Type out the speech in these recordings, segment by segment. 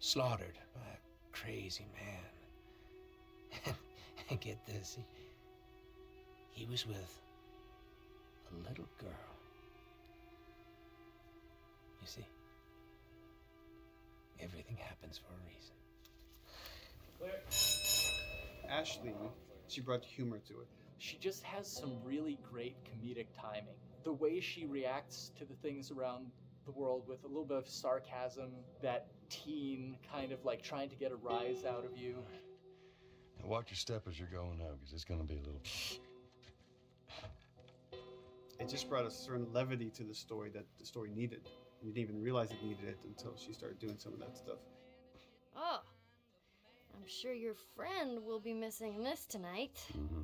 slaughtered by a crazy man. And get this, he was with a little girl. You see, everything happens for a reason. Claire. Ashley, she brought humor to it. She just has some really great comedic timing. The way she reacts to the things around the world with a little bit of sarcasm, that teen kind of like trying to get a rise out of you. Now watch your step as you're going out, because it's going to be a little... It just brought a certain levity to the story that the story needed. You didn't even realize it needed it until she started doing some of that stuff. Oh, I'm sure your friend will be missing this tonight. Mm-hmm.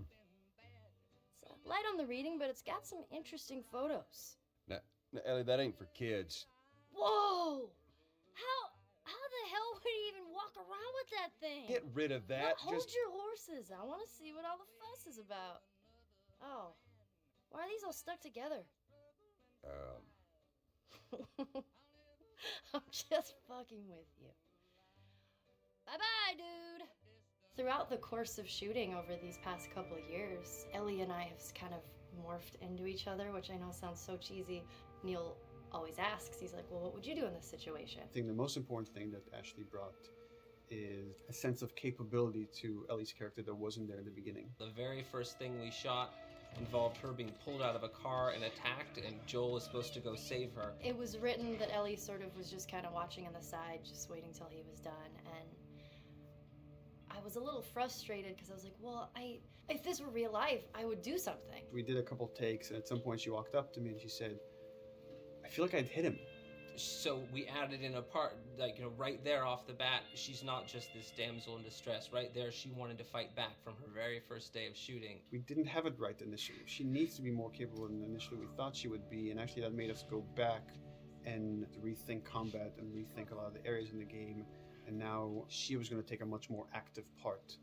It's light on the reading, but it's got some interesting photos. Now, Ellie, that ain't for kids. Whoa! How the hell would he even walk around with that thing? Get rid of that. Well, hold your horses. I want to see what all the fuss is about. Oh, why are these all stuck together? I'm just fucking with you. Bye-bye, dude. Throughout the course of shooting over these past couple of years, Ellie and I have kind of morphed into each other, which I know sounds so cheesy. Neil always asks, he's like, well, what would you do in this situation? I think the most important thing that Ashley brought is a sense of capability to Ellie's character that wasn't there in the beginning. The very first thing we shot involved her being pulled out of a car and attacked, and Joel is supposed to go save her. It was written that Ellie sort of was just kind of watching on the side, just waiting till he was done, and I was a little frustrated because I was like, well, if this were real life, I would do something. We did a couple takes, and at some point she walked up to me and she said, I feel like I'd hit him. So we added in a part, like, right there off the bat, she's not just this damsel in distress. Right there, she wanted to fight back from her very first day of shooting. We didn't have it right initially. She needs to be more capable than initially we thought she would be, and actually that made us go back and rethink combat and rethink a lot of the areas in the game, and now she was going to take a much more active part.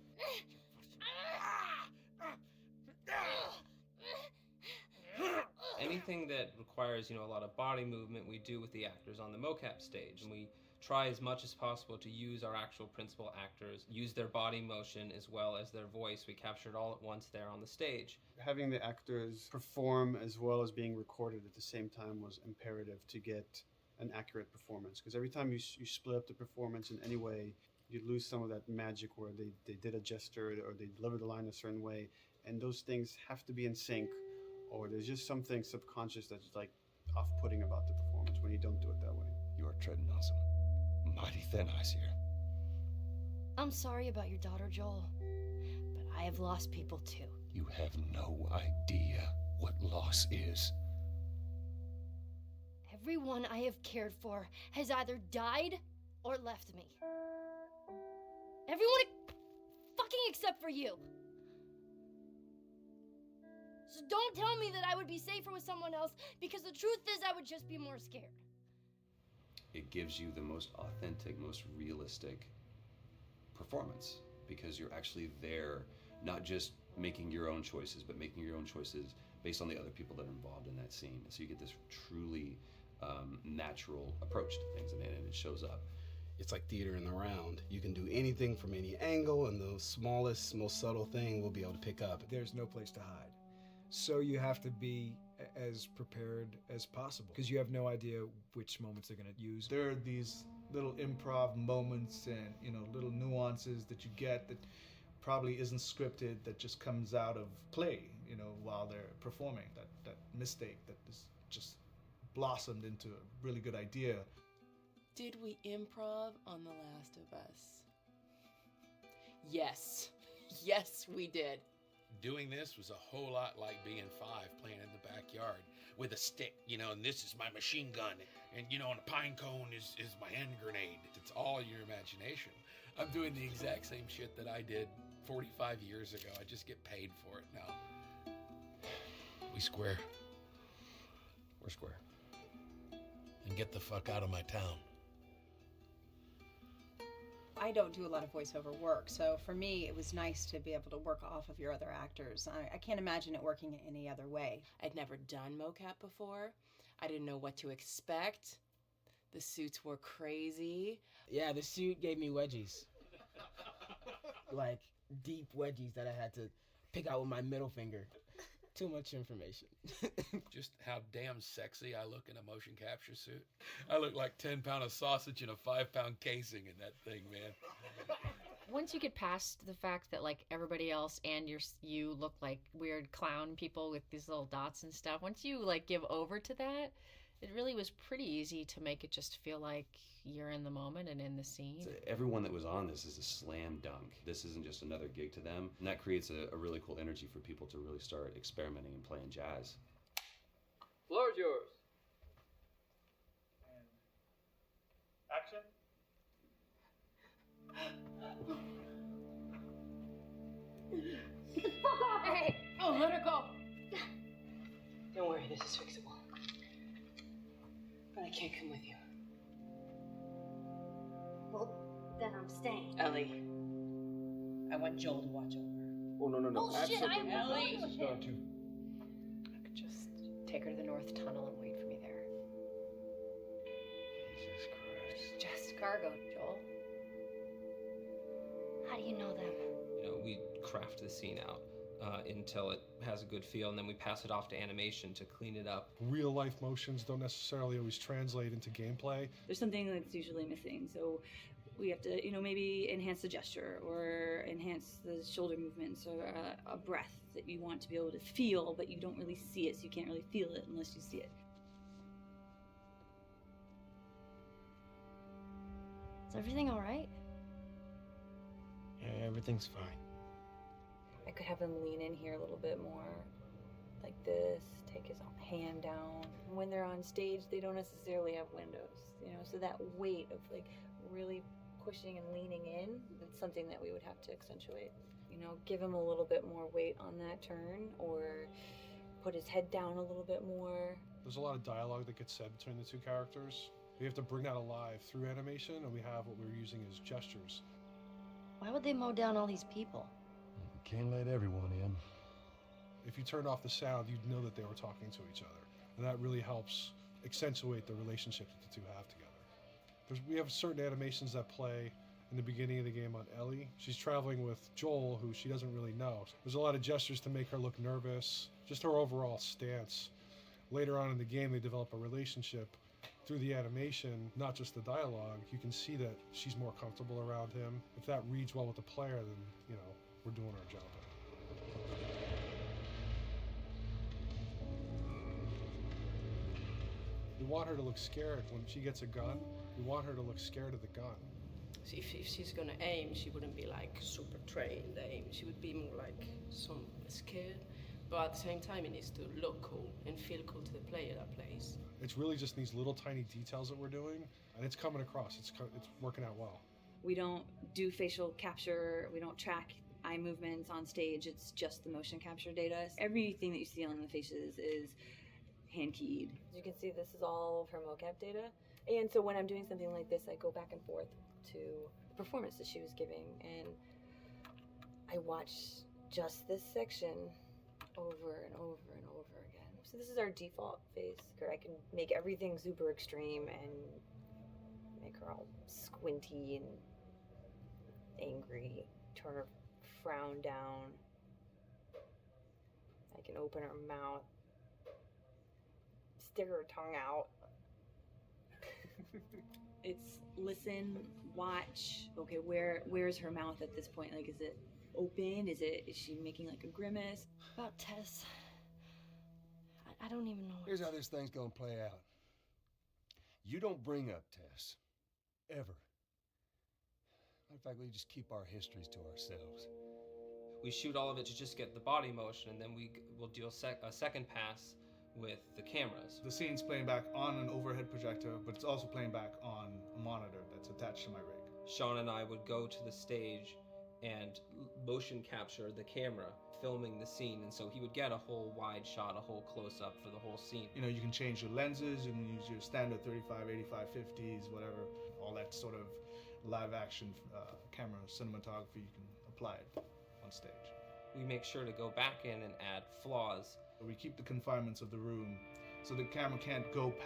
Anything that requires, a lot of body movement, we do with the actors on the mocap stage. And we try as much as possible to use our actual principal actors, use their body motion as well as their voice. We capture it all at once there on the stage. Having the actors perform as well as being recorded at the same time was imperative to get an accurate performance. Because every time you split up the performance in any way, you lose some of that magic where they did a gesture or they delivered the line a certain way. And those things have to be in sync, or there's just something subconscious that's like off-putting about the performance when you don't do it that way. You are treading on some mighty thin ice here. I'm sorry about your daughter, Joel, but I have lost people too. You have no idea what loss is. Everyone I have cared for has either died or left me. Everyone fucking except for you. So don't tell me that I would be safer with someone else, because the truth is I would just be more scared. It gives you the most authentic, most realistic performance, because you're actually there, not just making your own choices, but making your own choices based on the other people that are involved in that scene. So you get this truly natural approach to things, and it shows up. It's like theater in the round. You can do anything from any angle, and the smallest, most subtle thing we'll be able to pick up. There's no place to hide. So you have to be as prepared as possible, because you have no idea which moments they're going to use. There are these little improv moments and little nuances that you get that probably isn't scripted, that just comes out of play, while they're performing. That mistake that is just blossomed into a really good idea. Did we improv on The Last of Us? Yes. Yes, we did. Doing this was a whole lot like being 5 playing in the backyard with a stick, and this is my machine gun, and and a pine cone is my hand grenade. It's all your imagination. I'm doing the exact same shit that I did 45 years ago. I just get paid for it now. We square. We're square. And get the fuck out of my town. I don't do a lot of voiceover work, so for me it was nice to be able to work off of your other actors. I can't imagine it working any other way. I'd never done mocap before. I didn't know what to expect. The suits were crazy. Yeah, the suit gave me wedgies. Like, deep wedgies that I had to pick out with my middle finger. Too much information. Just how damn sexy I look in a motion capture suit. I look like 10-pound of sausage in a 5-pound casing in that thing, man. Once you get past the fact that like everybody else and you look like weird clown people with these little dots and stuff, once you like give over to that, it really was pretty easy to make it just feel like you're in the moment and in the scene. So everyone that was on this is a slam dunk. This isn't just another gig to them. And that creates a really cool energy for people to really start experimenting and playing jazz. Floor is yours. Action. Fuck off! Hey! Oh, let her go. Don't worry, this is fixable. But I can't come with you. Well, then I'm staying. Ellie, I want Joel to watch over. Oh, no. Bullshit, I am Ellie. with him. I could just take her to the North Tunnel and wait for me there. Jesus Christ. Just cargo, Joel. How do you know them? You know, we craft the scene out until it has a good feel, and then we pass it off to animation to clean it up. Real life motions don't necessarily always translate into gameplay. There's something that's usually missing, so we have to, maybe enhance the gesture or enhance the shoulder movements or a breath that you want to be able to feel, but you don't really see it, so you can't really feel it unless you see it. Is everything all right? Yeah, everything's fine. I could have him lean in here a little bit more, like this, take his hand down. When they're on stage, they don't necessarily have windows, so that weight of like really pushing and leaning in, it's something that we would have to accentuate. Give him a little bit more weight on that turn, or put his head down a little bit more. There's a lot of dialogue that gets said between the two characters. We have to bring that alive through animation, and we have what we're using as gestures. Why would they mow down all these people? Can't let everyone in. If you turned off the sound, you'd know that they were talking to each other. And that really helps accentuate the relationship that the two have together. We have certain animations that play in the beginning of the game on Ellie. She's traveling with Joel, who she doesn't really know. There's a lot of gestures to make her look nervous, just her overall stance. Later on in the game, they develop a relationship through the animation, not just the dialogue. You can see that she's more comfortable around him. If that reads well with the player, then, we're doing our job. We want her to look scared when she gets a gun. We want her to look scared of the gun. So if she's gonna aim, she wouldn't be like super trained aim. She would be more like some scared. But at the same time, it needs to look cool and feel cool to the player that plays. It's really just these little tiny details that we're doing, and it's coming across. It's working out well. We don't do facial capture. We don't track eye movements on stage. It's just the motion capture data. Everything that you see on the faces is hand keyed. As you can see, this is all of her mocap data. And so when I'm doing something like this, I go back and forth to the performance that she was giving, and I watch just this section over and over and over again. So this is our default face. I can make everything super extreme and make her all squinty and angry, turn her frown down. I can open her mouth, stick her tongue out. It's listen, watch. Okay, where's her mouth at this point? Like, is it open? Is she making like a grimace? About Tess, I don't even know. Here's how this thing's gonna play out. You don't bring up Tess. Ever. Matter of fact, we just keep our histories to ourselves. We shoot all of it to just get the body motion, and then we'll do a second pass with the cameras. The scene's playing back on an overhead projector, but it's also playing back on a monitor that's attached to my rig. Sean and I would go to the stage and motion capture the camera, filming the scene, and so he would get a whole wide shot, a whole close-up for the whole scene. You can change your lenses, you can use your standard 35, 85, 50s, whatever, all that sort of live action camera cinematography, you can apply it on stage. We make sure to go back in and add flaws. We keep the confinements of the room so the camera can't go past